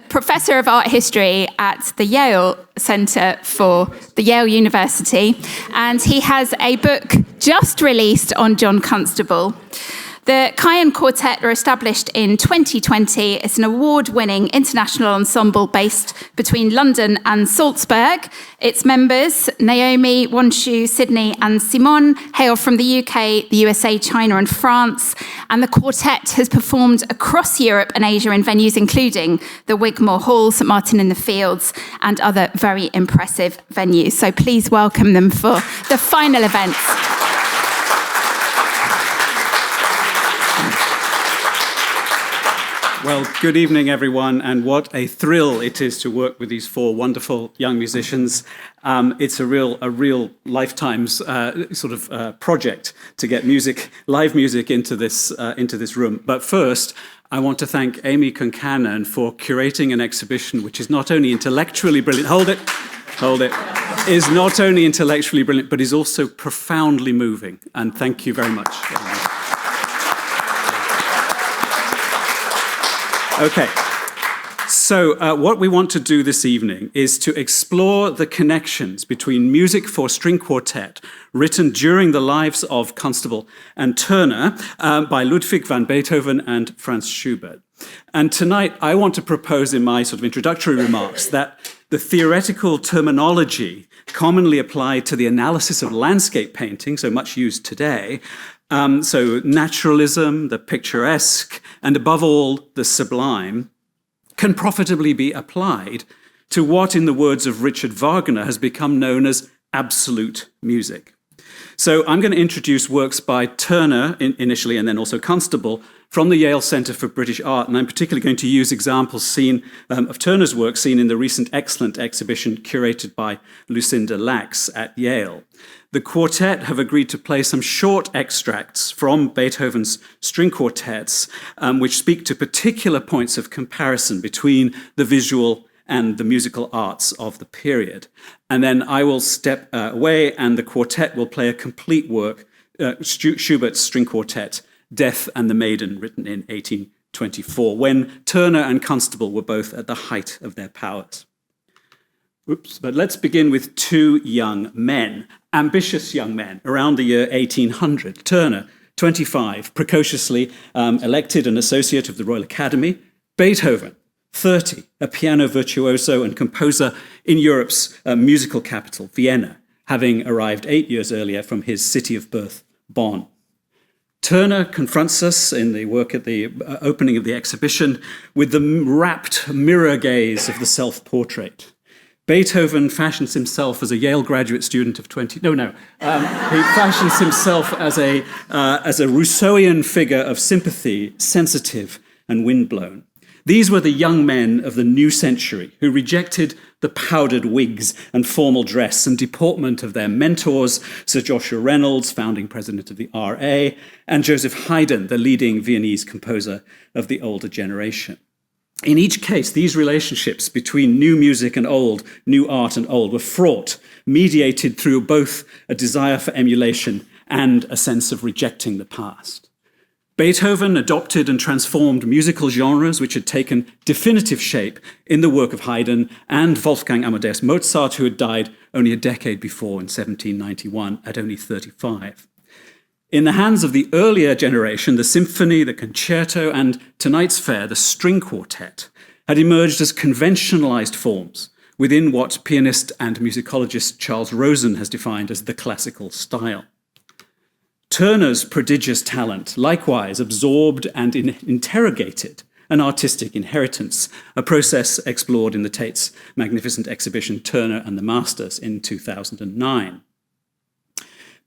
Professor of Art History at the Yale Centre for the Yale University, and he has a book just released on John Constable. The Kyan Quartet were established in 2020. It's an award-winning international ensemble based between London and Salzburg. Its members, Naomi, Wanshu, Sydney and Simon, hail from the UK, the USA, China and France. And the quartet has performed across Europe and Asia in venues including the Wigmore Hall, St Martin in the Fields and other very impressive venues. So please welcome them for the final event. Well, good evening, everyone, and what a thrill it is to work with these four wonderful young musicians. It's a real lifetime's project to get live music into this room. But first, I want to thank Amy Concannon for curating an exhibition which is not only intellectually brilliant. Hold it. Is not only intellectually brilliant, but is also profoundly moving. And thank you very much. Okay, so what we want to do this evening is to explore the connections between music for string quartet written during the lives of Constable and Turner by Ludwig van Beethoven and Franz Schubert. And tonight I want to propose in my sort of introductory remarks that the theoretical terminology commonly applied to the analysis of landscape painting, so much used today, so naturalism, the picturesque, and above all, the sublime, can profitably be applied to what, in the words of Richard Wagner, has become known as absolute music. So I'm going to introduce works by Turner initially, and then also Constable, from the Yale Centre for British Art, and I'm particularly going to use examples of Turner's work seen in the recent excellent exhibition curated by Lucinda Lacks at Yale. The quartet have agreed to play some short extracts from Beethoven's string quartets, which speak to particular points of comparison between the visual and the musical arts of the period. And then I will step away and the quartet will play a complete work, Schubert's string quartet, Death and the Maiden, written in 1824, when Turner and Constable were both at the height of their powers. But let's begin with two young men, ambitious young men, around the year 1800. Turner, 25, precociously elected an associate of the Royal Academy. Beethoven, 30, a piano virtuoso and composer in Europe's musical capital, Vienna, having arrived 8 years earlier from his city of birth, Bonn. Turner confronts us in the work at the opening of the exhibition with the rapt mirror gaze of the self-portrait. Beethoven fashions himself as a Yale graduate student of 20. He fashions himself as a Rousseauian figure of sympathy, sensitive and windblown. These were the young men of the new century who rejected the powdered wigs and formal dress and deportment of their mentors, Sir Joshua Reynolds, founding president of the RA, and Joseph Haydn, the leading Viennese composer of the older generation. In each case, these relationships between new music and old, new art and old, were fraught, mediated through both a desire for emulation and a sense of rejecting the past. Beethoven adopted and transformed musical genres which had taken definitive shape in the work of Haydn and Wolfgang Amadeus Mozart, who had died only a decade before in 1791 at only 35. In the hands of the earlier generation, the symphony, the concerto, and tonight's fair, the string quartet, had emerged as conventionalized forms within what pianist and musicologist Charles Rosen has defined as the classical style. Turner's prodigious talent likewise absorbed and interrogated an artistic inheritance, a process explored in the Tate's magnificent exhibition Turner and the Masters in 2009.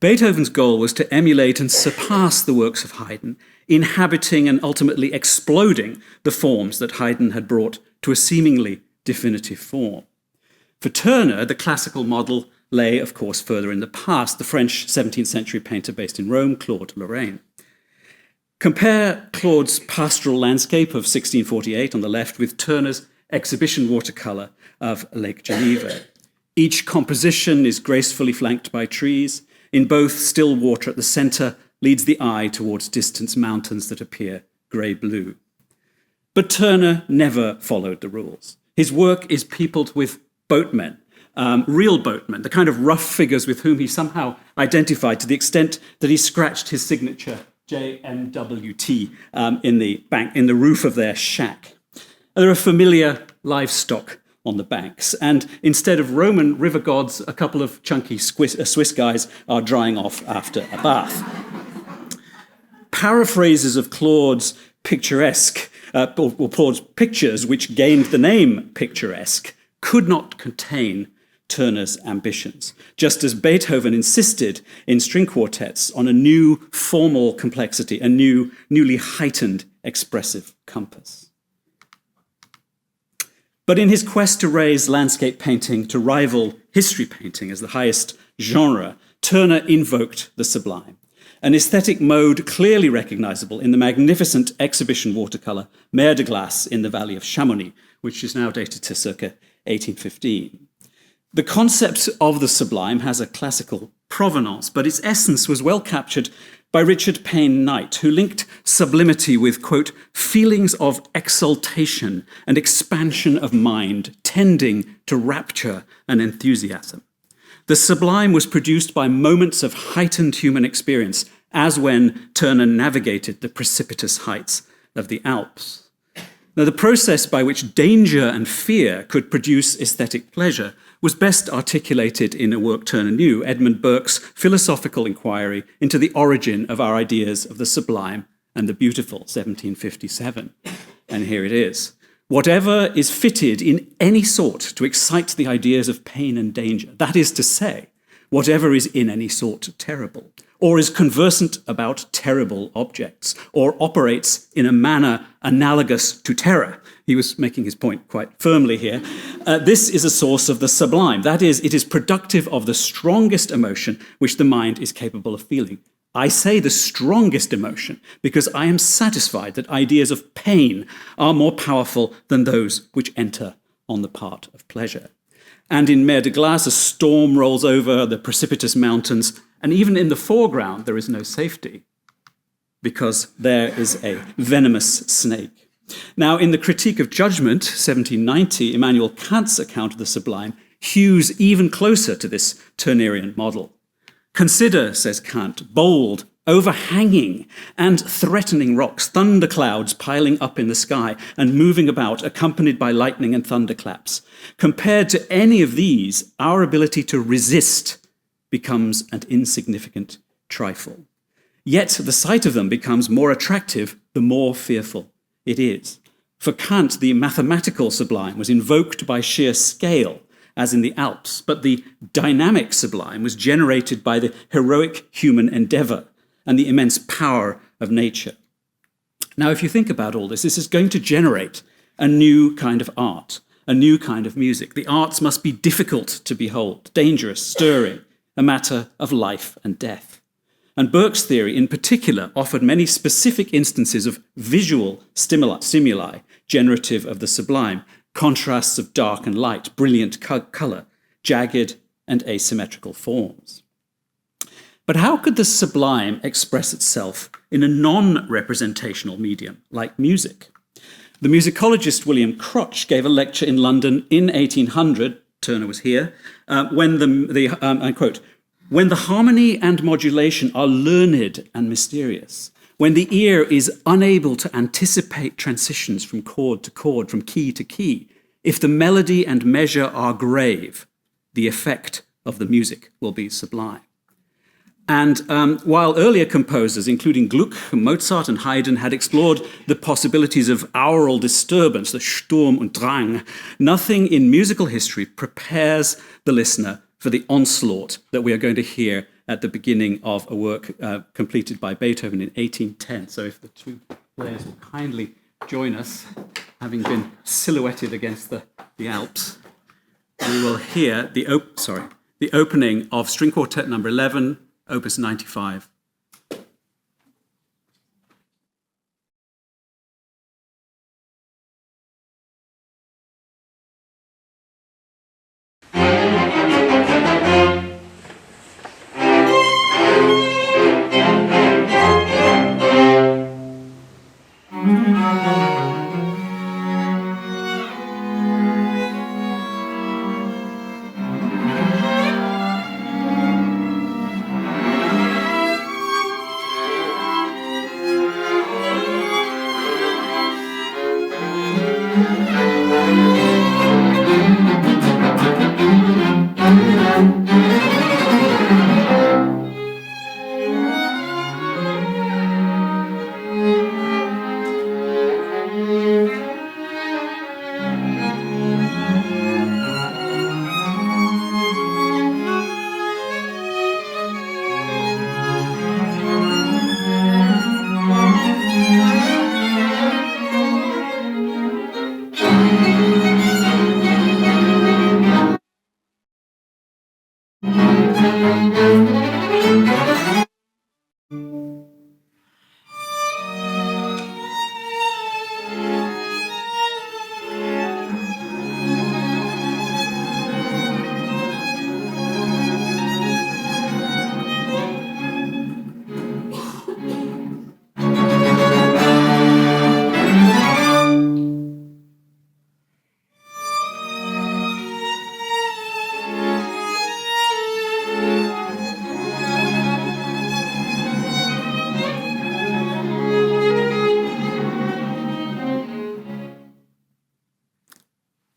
Beethoven's goal was to emulate and surpass the works of Haydn, inhabiting and ultimately exploding the forms that Haydn had brought to a seemingly definitive form. For Turner, the classical model lay, of course, further in the past, the French 17th century painter based in Rome, Clore de Lorraine. Compare Claude's pastoral landscape of 1648 on the left with Turner's exhibition watercolor of Lake Geneva. Each composition is gracefully flanked by trees. In both, still water at the center leads the eye towards distant mountains that appear grey-blue. But Turner never followed the rules. His work is peopled with boatmen, real boatmen, the kind of rough figures with whom he somehow identified to the extent that he scratched his signature, JMWT, in the roof of their shack. There are familiar livestock on the banks, and instead of Roman river gods, a couple of chunky Swiss guys are drying off after a bath. Paraphrases of Claude's picturesque, or Claude's pictures, which gained the name picturesque, could not contain Turner's ambitions, just as Beethoven insisted in string quartets on a new formal complexity, a newly heightened expressive compass. But in his quest to raise landscape painting to rival history painting as the highest genre, Turner invoked the sublime, an aesthetic mode clearly recognizable in the magnificent exhibition watercolor Mer de Glace in the Valley of Chamonix, which is now dated to circa 1815. The concept of the sublime has a classical provenance, but its essence was well captured by Richard Payne Knight, who linked sublimity with, quote, feelings of exaltation and expansion of mind, tending to rapture and enthusiasm. The sublime was produced by moments of heightened human experience, as when Turner navigated the precipitous heights of the Alps. Now, the process by which danger and fear could produce aesthetic pleasure was best articulated in a work Turner knew, Edmund Burke's philosophical inquiry into the origin of our ideas of the sublime and the beautiful, 1757. And here it is. Whatever is fitted in any sort to excite the ideas of pain and danger, that is to say, whatever is in any sort terrible, or is conversant about terrible objects, or operates in a manner analogous to terror. He was making his point quite firmly here. This is a source of the sublime. That is, it is productive of the strongest emotion which the mind is capable of feeling. I say the strongest emotion because I am satisfied that ideas of pain are more powerful than those which enter on the part of pleasure. And in Mer de Glace, a storm rolls over the precipitous mountains, and even in the foreground, there is no safety because there is a venomous snake. Now, in the Critique of Judgment, 1790, Immanuel Kant's account of the sublime hews even closer to this Turnerian model. Consider, says Kant, bold, overhanging and threatening rocks, thunderclouds piling up in the sky and moving about, accompanied by lightning and thunderclaps. Compared to any of these, our ability to resist becomes an insignificant trifle. Yet the sight of them becomes more attractive the more fearful it is. For Kant, the mathematical sublime was invoked by sheer scale, as in the Alps, but the dynamic sublime was generated by the heroic human endeavor and the immense power of nature. Now, if you think about all this is going to generate a new kind of art, a new kind of music. The arts must be difficult to behold, dangerous, stirring, a matter of life and death. And Burke's theory in particular offered many specific instances of visual stimuli generative of the sublime, contrasts of dark and light, brilliant color, jagged and asymmetrical forms. But how could the sublime express itself in a non-representational medium like music? The musicologist William Crotch gave a lecture in London in 1800, Turner was here, when I quote, "When the harmony and modulation are learned and mysterious, when the ear is unable to anticipate transitions from chord to chord, from key to key, if the melody and measure are grave, the effect of the music will be sublime." And while earlier composers, including Gluck, Mozart, and Haydn, had explored the possibilities of aural disturbance, the Sturm und Drang, nothing in musical history prepares the listener for the onslaught that we are going to hear at the beginning of a work completed by Beethoven in 1810. So if the two players will kindly join us, having been silhouetted against the Alps, we will hear the opening of String Quartet number 11, Opus 95.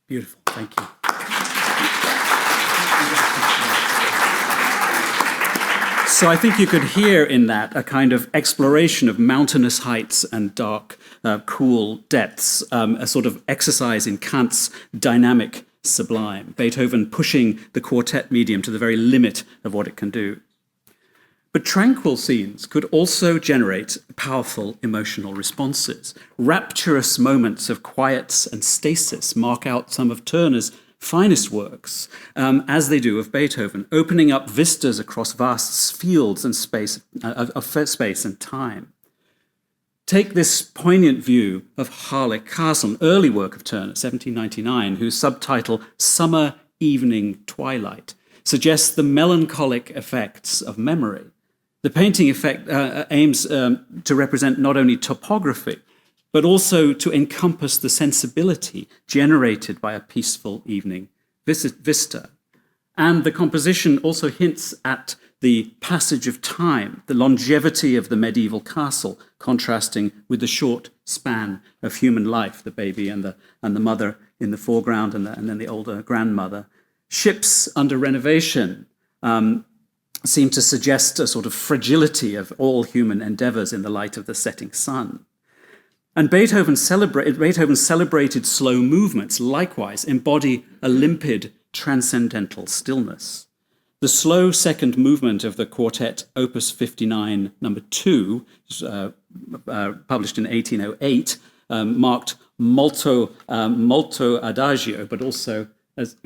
Beautiful, thank you. So I think you could hear in that a kind of exploration of mountainous heights and dark, cool depths, a sort of exercise in Kant's dynamic sublime, Beethoven pushing the quartet medium to the very limit of what it can do. But tranquil scenes could also generate powerful emotional responses. Rapturous moments of quiet and stasis mark out some of Turner's finest works, as they do of Beethoven, opening up vistas across vast fields and space and time. Take this poignant view of Harlech Castle, an early work of Turner, 1799, whose subtitle, Summer Evening Twilight, suggests the melancholic effects of memory. The painting effect aims to represent not only topography, but also to encompass the sensibility generated by a peaceful evening vista. And the composition also hints at the passage of time, the longevity of the medieval castle, contrasting with the short span of human life, the baby and the mother in the foreground, and then the older grandmother. Ships under renovation seem to suggest a sort of fragility of all human endeavors in the light of the setting sun. And Beethoven's celebrated slow movements likewise embody a limpid, transcendental stillness. The slow second movement of the quartet, Opus 59, number 2, published in 1808, marked molto adagio, but also, as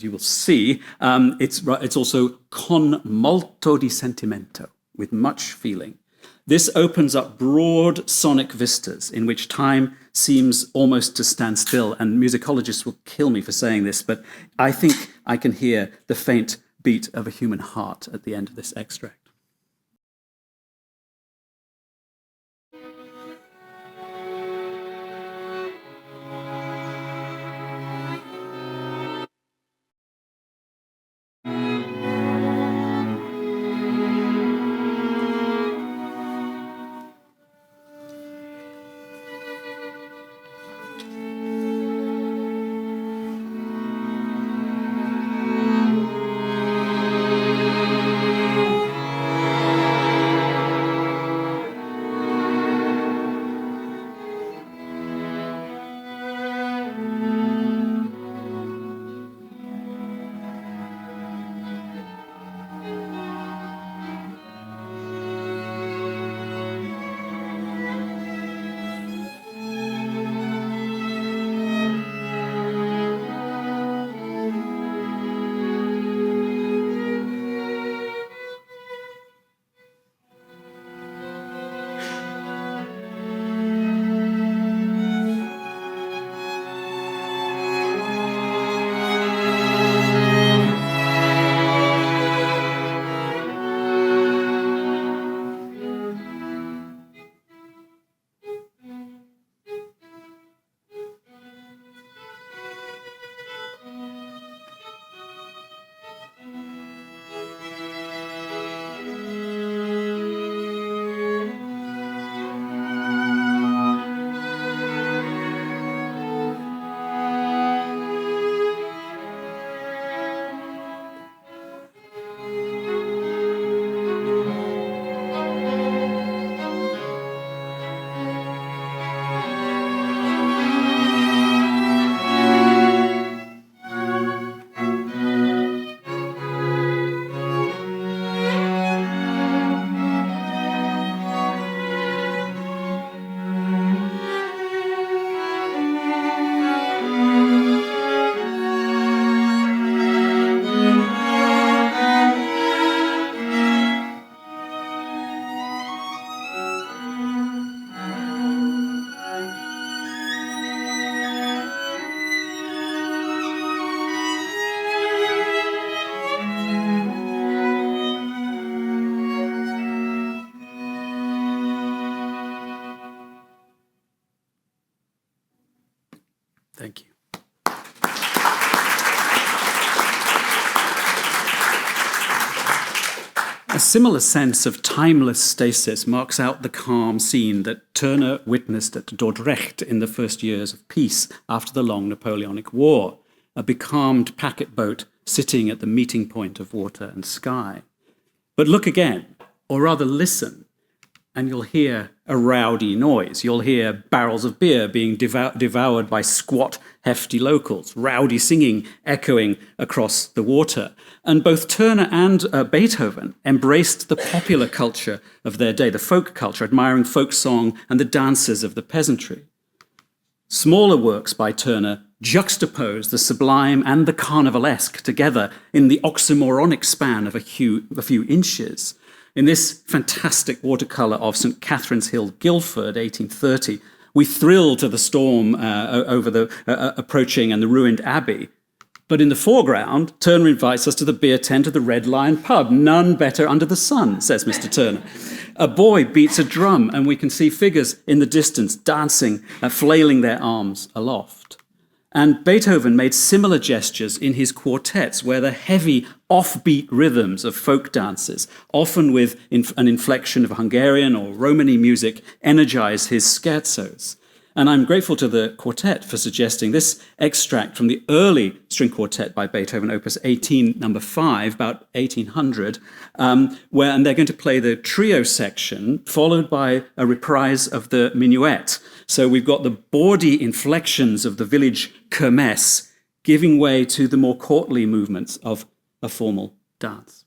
you will see, it's also con molto di sentimento, with much feeling. This opens up broad sonic vistas in which time seems almost to stand still, and musicologists will kill me for saying this, but I think I can hear the faint beat of a human heart at the end of this extract. A similar sense of timeless stasis marks out the calm scene that Turner witnessed at Dordrecht in the first years of peace after the long Napoleonic War, a becalmed packet boat sitting at the meeting point of water and sky. But look again, or rather listen, and you'll hear a rowdy noise. You'll hear barrels of beer being devoured by squat, hefty locals, rowdy singing echoing across the water. And both Turner and Beethoven embraced the popular culture of their day, the folk culture, admiring folk song and the dances of the peasantry. Smaller works by Turner juxtapose the sublime and the carnivalesque together in the oxymoronic span of a few inches. In this fantastic watercolour of St. Catherine's Hill, Guildford, 1830, we thrill to the storm over the approaching and the ruined abbey. But in the foreground, Turner invites us to the beer tent of the Red Lion pub. None better under the sun, says Mr. Turner. A boy beats a drum, and we can see figures in the distance dancing, flailing their arms aloft. And Beethoven made similar gestures in his quartets, where the heavy, offbeat rhythms of folk dances, often with an inflection of Hungarian or Romany music, energize his scherzos. And I'm grateful to the quartet for suggesting this extract from the early string quartet by Beethoven, Opus 18, number 5, about 1800, and they're going to play the trio section, followed by a reprise of the minuet. So we've got the bawdy inflections of the village kermesse giving way to the more courtly movements of a formal dance.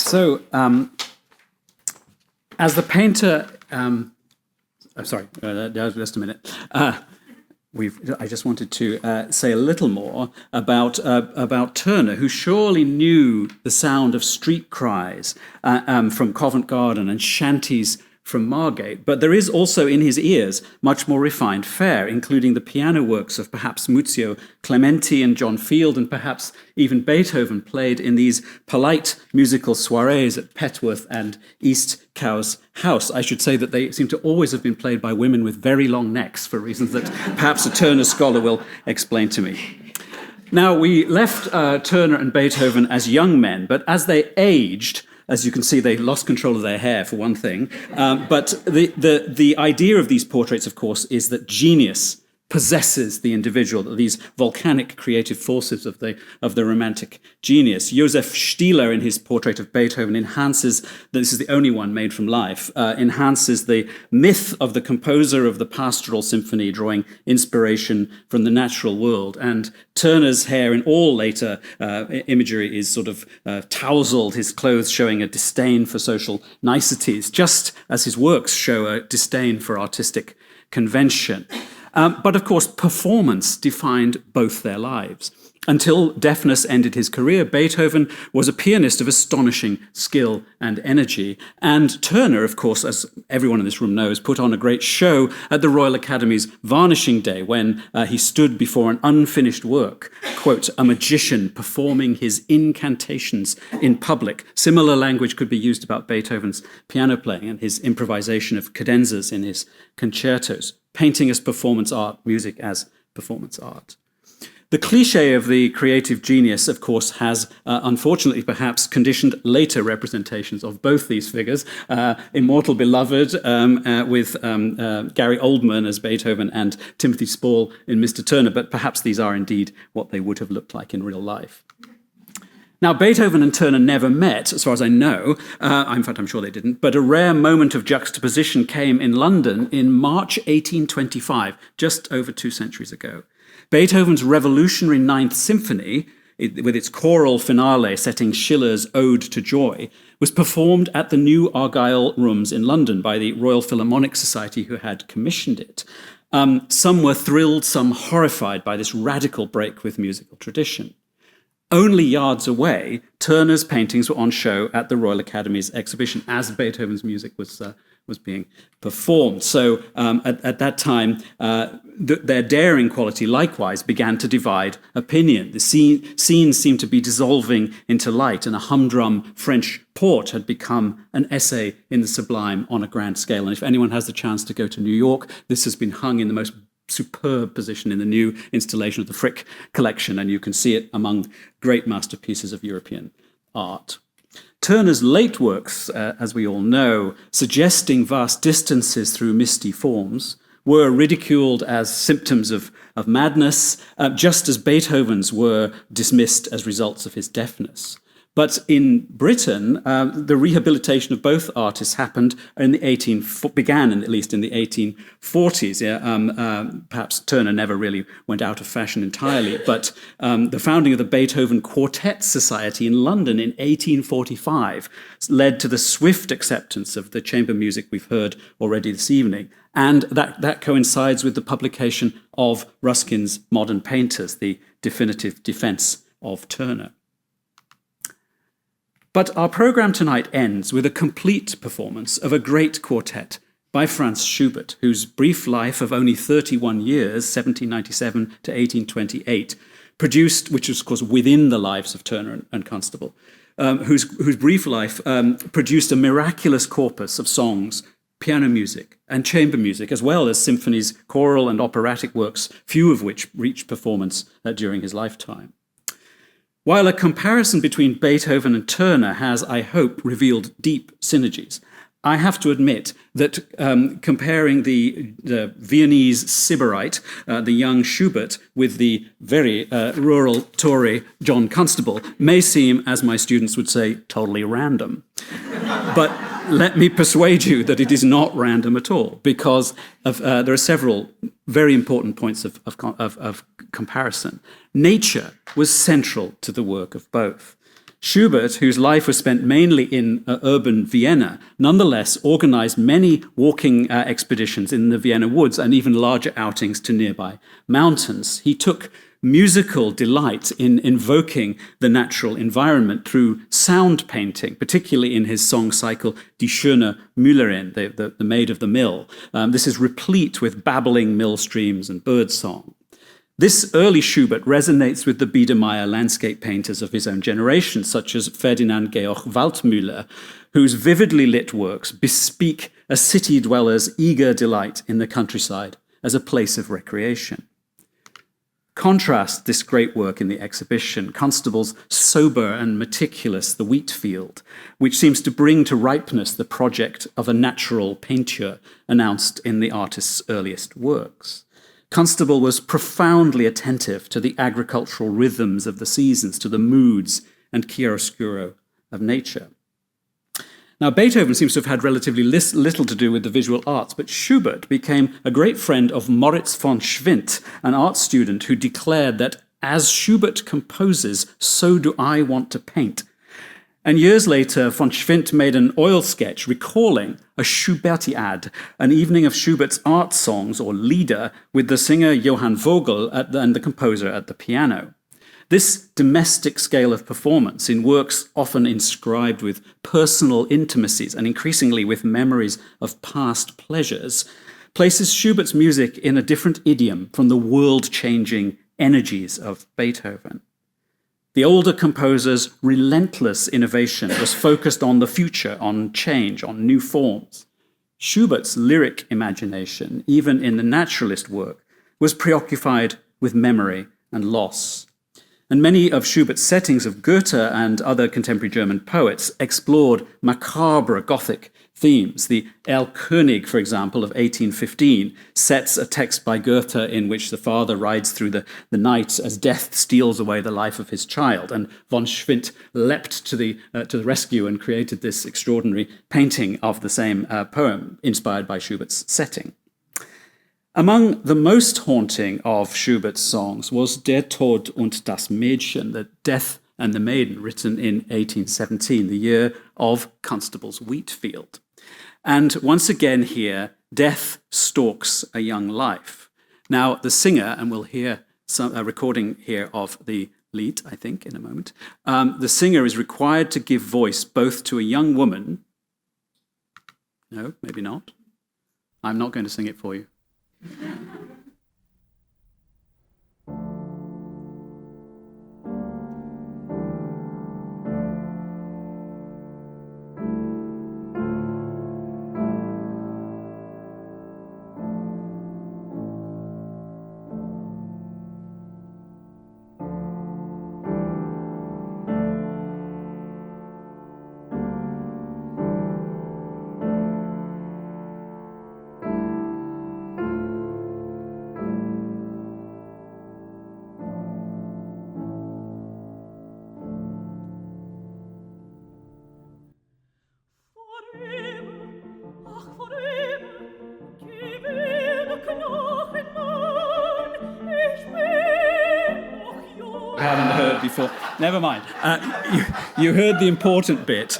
So, as the painter, just a minute. I just wanted to say a little more about Turner, who surely knew the sound of street cries from Covent Garden and shanties from Margate, but there is also in his ears much more refined fare, including the piano works of perhaps Muzio Clementi and John Field, and perhaps even Beethoven, played in these polite musical soirees at Petworth and East Cowes House. I should say that they seem to always have been played by women with very long necks, for reasons that perhaps a Turner scholar will explain to me. Now, we left Turner and Beethoven as young men, but as they aged, as you can see, they lost control of their hair, for one thing. But the idea of these portraits, of course, is that genius possesses the individual, these volcanic creative forces of the romantic genius. Joseph Stieler, in his portrait of Beethoven, enhances, this is the only one made from life, enhances the myth of the composer of the Pastoral Symphony, drawing inspiration from the natural world. And Turner's hair in all later imagery is sort of tousled, his clothes showing a disdain for social niceties, just as his works show a disdain for artistic convention. But of course, performance defined both their lives. Until deafness ended his career, Beethoven was a pianist of astonishing skill and energy. And Turner, of course, as everyone in this room knows, put on a great show at the Royal Academy's Varnishing Day when he stood before an unfinished work, quote, a magician performing his incantations in public. Similar language could be used about Beethoven's piano playing and his improvisation of cadenzas in his concertos. Painting as performance art, music as performance art. The cliché of the creative genius, of course, has unfortunately perhaps conditioned later representations of both these figures. Immortal Beloved with Gary Oldman as Beethoven and Timothy Spall in Mr. Turner, but perhaps these are indeed what they would have looked like in real life. Now, Beethoven and Turner never met, as far as I know. In fact, I'm sure they didn't. But a rare moment of juxtaposition came in London in March 1825, just over 2 centuries ago. Beethoven's revolutionary Ninth Symphony, with its choral finale setting Schiller's Ode to Joy, was performed at the New Argyll Rooms in London by the Royal Philharmonic Society, who had commissioned it. Some were thrilled, some horrified by this radical break with musical tradition. Only yards away, Turner's paintings were on show at the Royal Academy's exhibition as Beethoven's music was being performed. So at that time, their daring quality likewise began to divide opinion. The scenes seemed to be dissolving into light, and a humdrum French port had become an essay in the sublime on a grand scale. And if anyone has the chance to go to New York, this has been hung in the most superb position in the new installation of the Frick collection, and you can see it among great masterpieces of European art. Turner's late works, as we all know, suggesting vast distances through misty forms, were ridiculed as symptoms of madness, just as Beethoven's were dismissed as results of his deafness. But in Britain, the rehabilitation of both artists happened began at least in the 1840s. Perhaps Turner never really went out of fashion entirely, but the founding of the Beethoven Quartet Society in London in 1845 led to the swift acceptance of the chamber music we've heard already this evening. And that coincides with the publication of Ruskin's Modern Painters, the definitive defense of Turner. But our program tonight ends with a complete performance of a great quartet by Franz Schubert, whose brief life of only 31 years, 1797 to 1828, produced, which was, of course, within the lives of Turner and Constable, whose brief life produced a miraculous corpus of songs, piano music, and chamber music, as well as symphonies, choral and operatic works, few of which reached performance during his lifetime. While a comparison between Beethoven and Turner has, I hope, revealed deep synergies, I have to admit that comparing the Viennese Sybarite, the young Schubert, with the very rural Tory John Constable may seem, as my students would say, totally random. But let me persuade you that it is not random at all, because there are several very important points of comparison. Nature was central to the work of both. Schubert, whose life was spent mainly in urban Vienna, nonetheless organized many walking expeditions in the Vienna woods and even larger outings to nearby mountains. He took musical delight in invoking the natural environment through sound painting, particularly in his song cycle Die schöne Müllerin, the Maid of the Mill. This is replete with babbling mill streams and birdsong. This early Schubert resonates with the Biedermeier landscape painters of his own generation, such as Ferdinand Georg Waldmüller, whose vividly lit works bespeak a city dweller's eager delight in the countryside as a place of recreation. Contrast this great work in the exhibition, Constable's sober and meticulous The Wheat Field, which seems to bring to ripeness the project of a natural painture announced in the artist's earliest works. Constable was profoundly attentive to the agricultural rhythms of the seasons, to the moods and chiaroscuro of nature. Now, Beethoven seems to have had relatively little to do with the visual arts, but Schubert became a great friend of Moritz von Schwind, an art student who declared that as Schubert composes, so do I want to paint. And years later, von Schwind made an oil sketch recalling a Schubertiad, an evening of Schubert's art songs or lieder with the singer Johann Vogel and the composer at the piano. This domestic scale of performance in works often inscribed with personal intimacies and increasingly with memories of past pleasures places Schubert's music in a different idiom from the world-changing energies of Beethoven. The older composer's relentless innovation was focused on the future, on change, on new forms. Schubert's lyric imagination, even in the naturalist work, was preoccupied with memory and loss. And many of Schubert's settings of Goethe and other contemporary German poets explored macabre Gothic themes. The Erlkönig, for example, of 1815, sets a text by Goethe in which the father rides through the night as death steals away the life of his child. And von Schwind leapt to the rescue and created this extraordinary painting of the same poem, inspired by Schubert's setting. Among the most haunting of Schubert's songs was Der Tod und das Mädchen, the Death and the Maiden, written in 1817, the year of Constable's Wheat Field. And once again here, death stalks a young life. Now, the singer, and we'll hear a recording here of the Lied, I think, in a moment, the singer is required to give voice both to a young woman. No, maybe not. I'm not going to sing it for you. Haven't heard before. Never mind. You heard the important bit.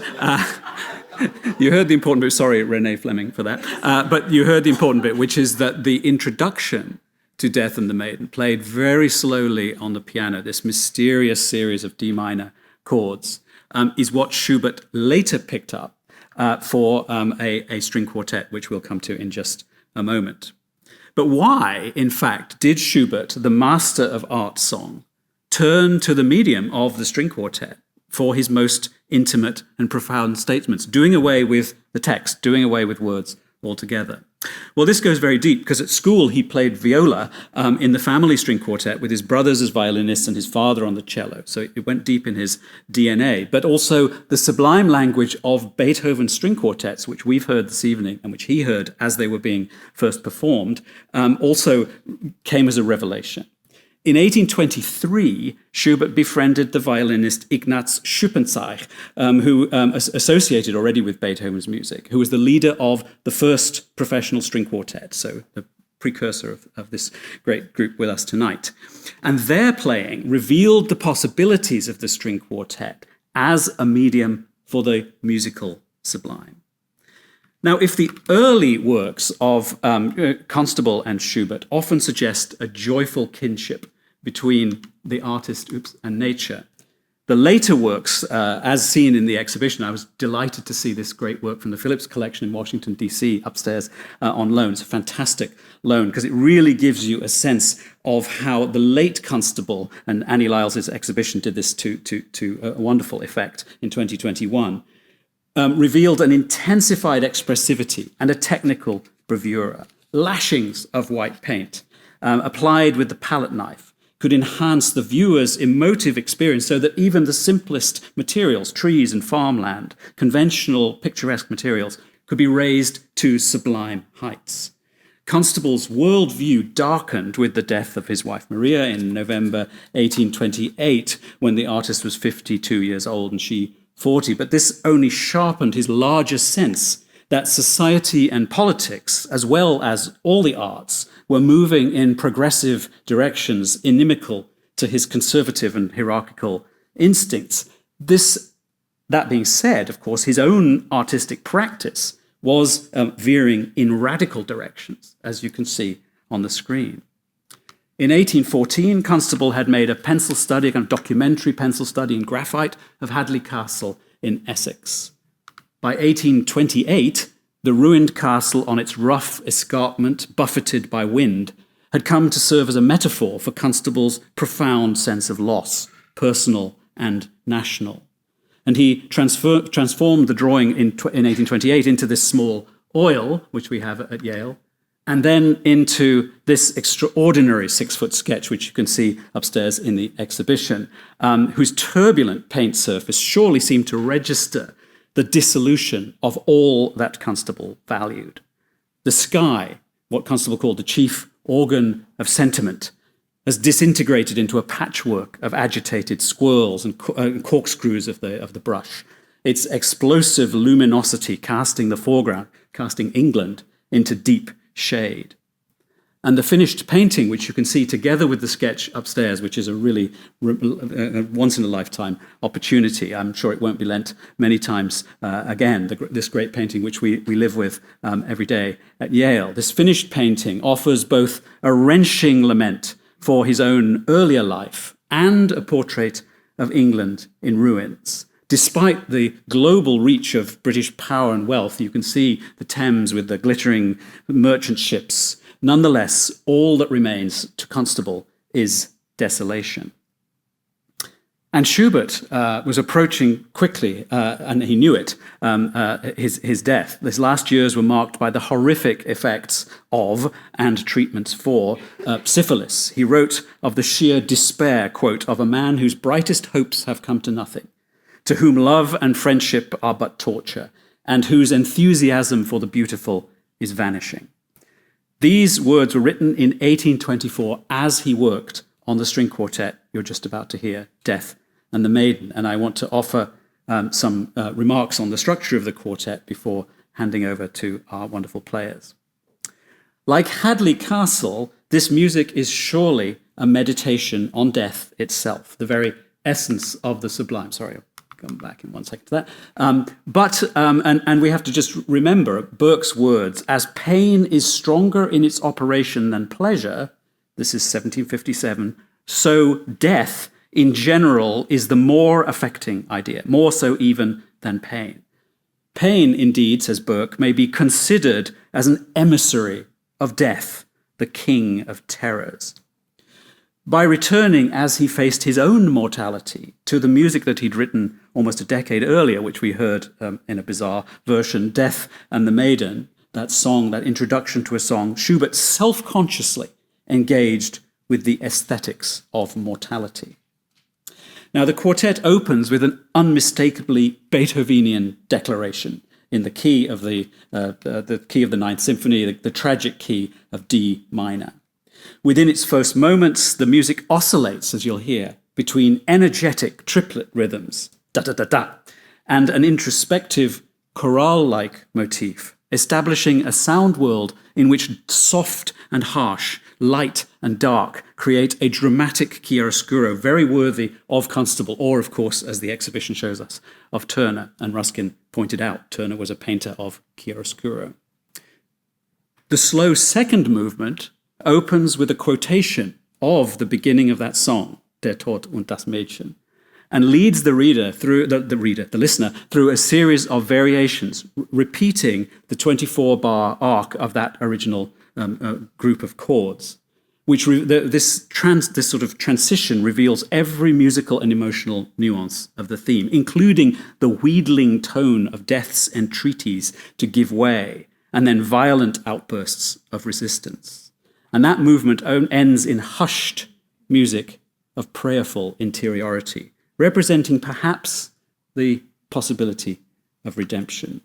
You heard the important bit. Sorry, Renee Fleming, for that. But you heard the important bit, which is that the introduction to Death and the Maiden, played very slowly on the piano, this mysterious series of D minor chords, is what Schubert later picked up for a string quartet, which we'll come to in just a moment. But why, in fact, did Schubert, the master of art song, turn to the medium of the string quartet for his most intimate and profound statements, doing away with the text, doing away with words altogether? Well, this goes very deep, because at school he played viola in the family string quartet with his brothers as violinists and his father on the cello. So it went deep in his DNA. But also the sublime language of Beethoven's string quartets, which we've heard this evening and which he heard as they were being first performed, also came as a revelation. In 1823, Schubert befriended the violinist Ignaz Schuppenzeich, who associated already with Beethoven's music, who was the leader of the first professional string quartet, so the precursor of this great group with us tonight. And their playing revealed the possibilities of the string quartet as a medium for the musical sublime. Now, if the early works of Constable and Schubert often suggest a joyful kinship between the artist and nature. The later works, as seen in the exhibition, I was delighted to see this great work from the Phillips Collection in Washington, D.C., upstairs on loan. It's a fantastic loan because it really gives you a sense of how the late Constable, and Annie Lyles' exhibition did this to a wonderful effect in 2021, revealed an intensified expressivity and a technical bravura. Lashings of white paint applied with the palette knife could enhance the viewer's emotive experience so that even the simplest materials, trees and farmland, conventional picturesque materials, could be raised to sublime heights. Constable's worldview darkened with the death of his wife Maria in November 1828, when the artist was 52 years old and she 40, but this only sharpened his larger sense that society and politics, as well as all the arts, were moving in progressive directions inimical to his conservative and hierarchical instincts. That being said, of course, his own artistic practice was veering in radical directions, as you can see on the screen. In 1814, Constable had made a pencil study, a kind of documentary pencil study in graphite of Hadley Castle in Essex. By 1828, the ruined castle on its rough escarpment, buffeted by wind, had come to serve as a metaphor for Constable's profound sense of loss, personal and national. And he transformed the drawing in 1828 into this small oil, which we have at Yale, and then into this extraordinary 6-foot sketch, which you can see upstairs in the exhibition, whose turbulent paint surface surely seemed to register the dissolution of all that Constable valued. The sky, what Constable called the chief organ of sentiment, has disintegrated into a patchwork of agitated swirls and corkscrews of the brush, its explosive luminosity casting the foreground, casting England into deep shade. And the finished painting, which you can see together with the sketch upstairs, which is a really once-in-a-lifetime opportunity. I'm sure it won't be lent many times again, this great painting, which we live with every day at Yale. This finished painting offers both a wrenching lament for his own earlier life and a portrait of England in ruins. Despite the global reach of British power and wealth, you can see the Thames with the glittering merchant ships. Nonetheless, all that remains to Constable is desolation. And Schubert was approaching quickly, and he knew it, his death. His last years were marked by the horrific effects of and treatments for syphilis. He wrote of the sheer despair, quote, of a man whose brightest hopes have come to nothing, to whom love and friendship are but torture, and whose enthusiasm for the beautiful is vanishing. These words were written in 1824 as he worked on the string quartet you're just about to hear, Death and the Maiden. And I want to offer some remarks on the structure of the quartet before handing over to our wonderful players. Like Hadley Castle, this music is surely a meditation on death itself, the very essence of the Sublime. Sorry, I'll come back in 1 second to that. And we have to just remember Burke's words, as pain is stronger in its operation than pleasure, this is 1757, so death in general is the more affecting idea, more so even than pain. Pain, indeed, says Burke, may be considered as an emissary of death, the king of terrors. By returning, as he faced his own mortality, to the music that he'd written almost a decade earlier, which we heard in a bizarre version, Death and the Maiden, that song, that introduction to a song, Schubert self-consciously engaged with the aesthetics of mortality. Now, the quartet opens with an unmistakably Beethovenian declaration in the key of the key of the Ninth Symphony, the tragic key of D minor. Within its first moments, the music oscillates, as you'll hear, between energetic triplet rhythms, da-da-da-da, and an introspective chorale-like motif, establishing a sound world in which soft and harsh, light and dark create a dramatic chiaroscuro very worthy of Constable, or, of course, as the exhibition shows us, of Turner. And Ruskin pointed out, Turner was a painter of chiaroscuro. The slow second movement opens with a quotation of the beginning of that song, Der Tod und das Mädchen, and leads the reader through the listener through a series of variations, repeating the 24-bar arc of that original group of chords, which this sort of transition reveals every musical and emotional nuance of the theme, including the wheedling tone of death's entreaties to give way, and then violent outbursts of resistance. And that movement ends in hushed music of prayerful interiority, representing perhaps the possibility of redemption.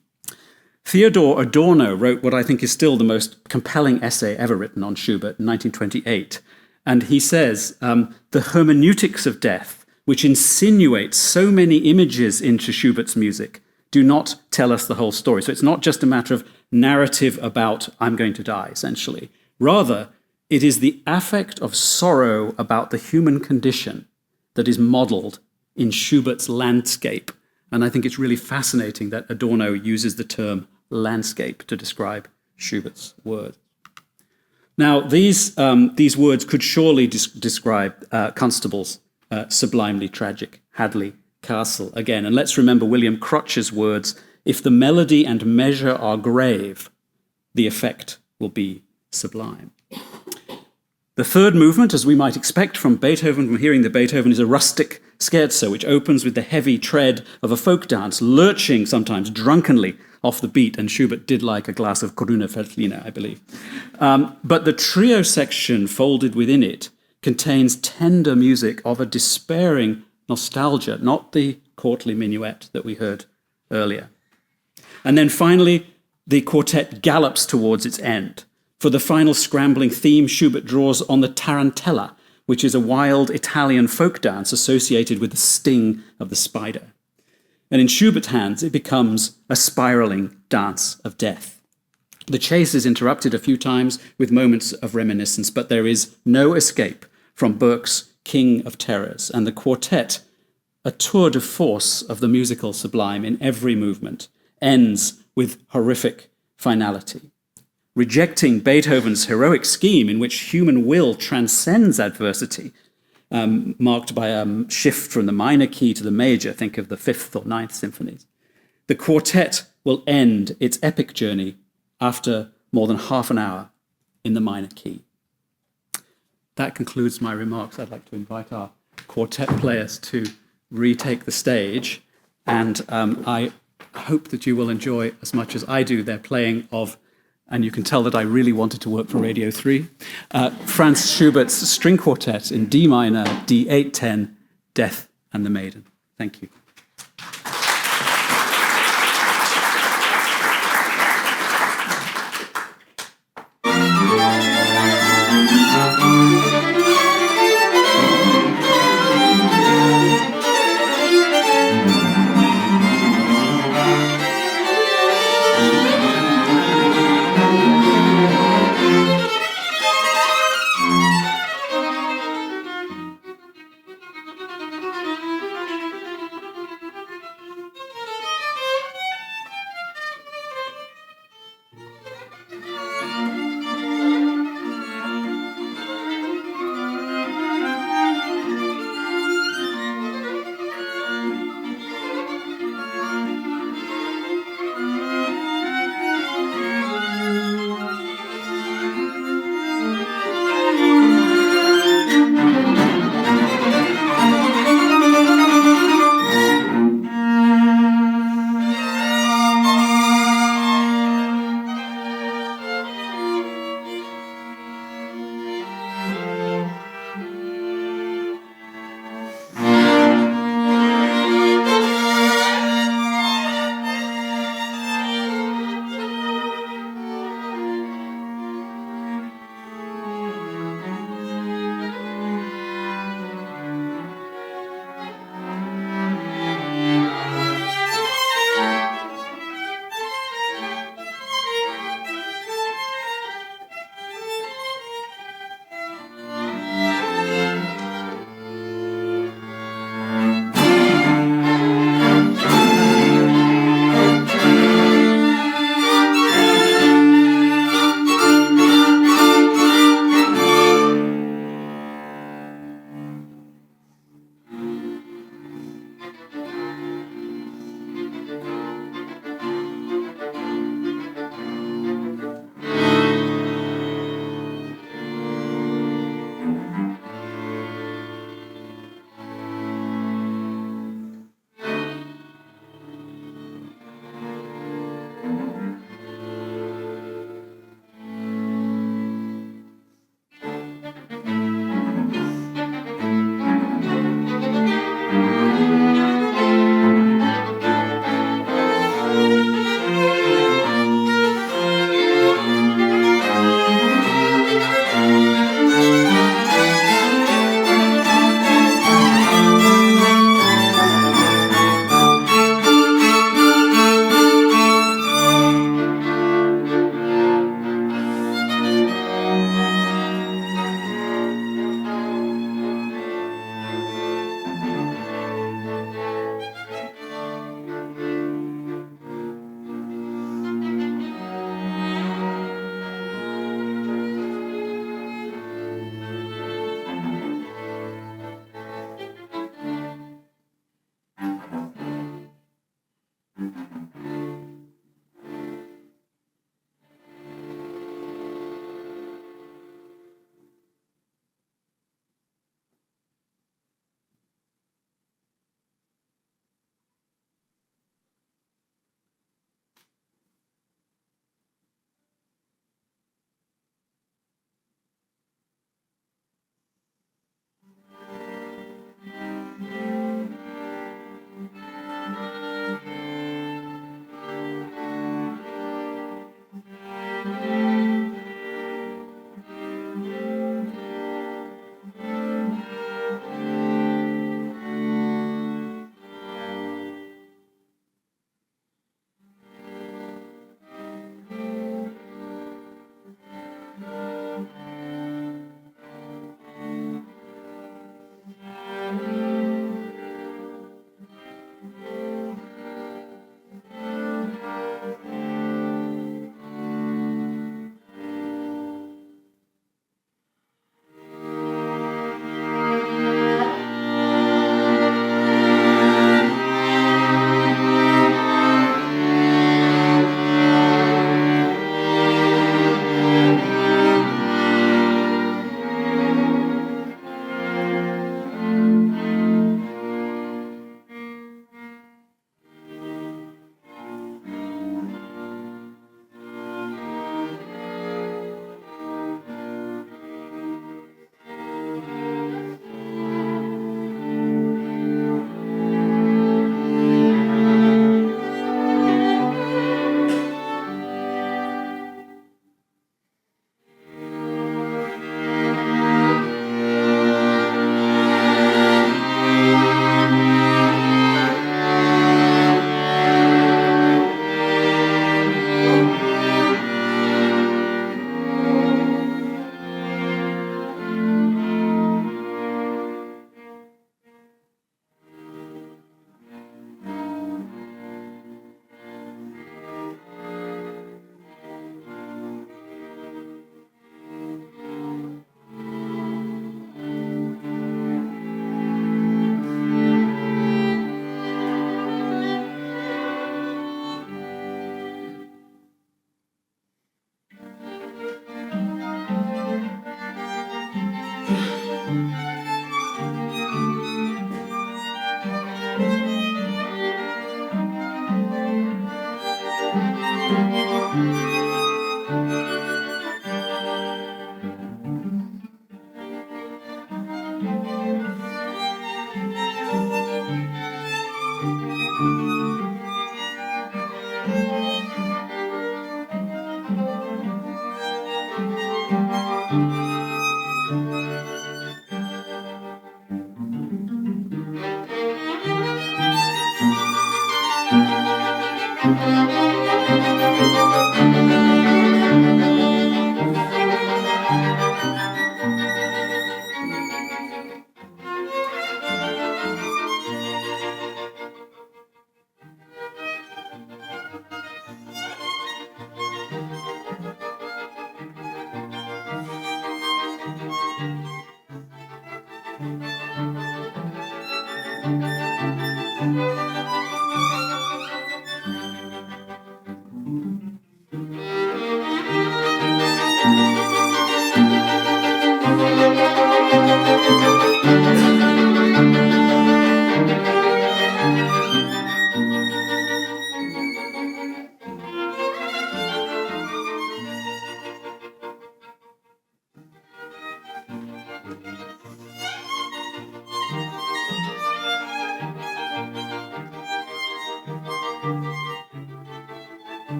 Theodor Adorno wrote what I think is still the most compelling essay ever written on Schubert in 1928. And he says, the hermeneutics of death, which insinuates so many images into Schubert's music, do not tell us the whole story. So it's not just a matter of narrative about I'm going to die, essentially. Rather, it is the affect of sorrow about the human condition that is modeled in Schubert's landscape. And I think it's really fascinating that Adorno uses the term landscape to describe Schubert's words. Now, these words could surely describe Constable's sublimely tragic Hadley Castle again. And let's remember William Crotcher's words, if the melody and measure are grave, the effect will be sublime. The third movement, as we might expect from Beethoven, from hearing the Beethoven, is a rustic scherzo, which opens with the heavy tread of a folk dance, lurching sometimes drunkenly off the beat, and Schubert did like a glass of Grüne Veltliner, I believe. But the trio section folded within it contains tender music of a despairing nostalgia, not the courtly minuet that we heard earlier. And then finally, the quartet gallops towards its end. For the final scrambling theme, Schubert draws on the tarantella, which is a wild Italian folk dance associated with the sting of the spider. And in Schubert's hands, it becomes a spiraling dance of death. The chase is interrupted a few times with moments of reminiscence, but there is no escape from Berg's King of Terrors, and the quartet, a tour de force of the musical sublime in every movement, ends with horrific finality. Rejecting Beethoven's heroic scheme in which human will transcends adversity, marked by a shift from the minor key to the major, think of the 5th or 9th symphonies. The quartet will end its epic journey after more than half an hour in the minor key. That concludes my remarks. I'd like to invite our quartet players to retake the stage, and I hope that you will enjoy as much as I do their playing of, and you can tell that I really wanted to work for Radio 3, Franz Schubert's string quartet in D minor, D8-10, Death and the Maiden. Thank you.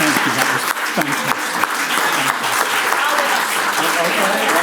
Thank you. That was fantastic. Thank you.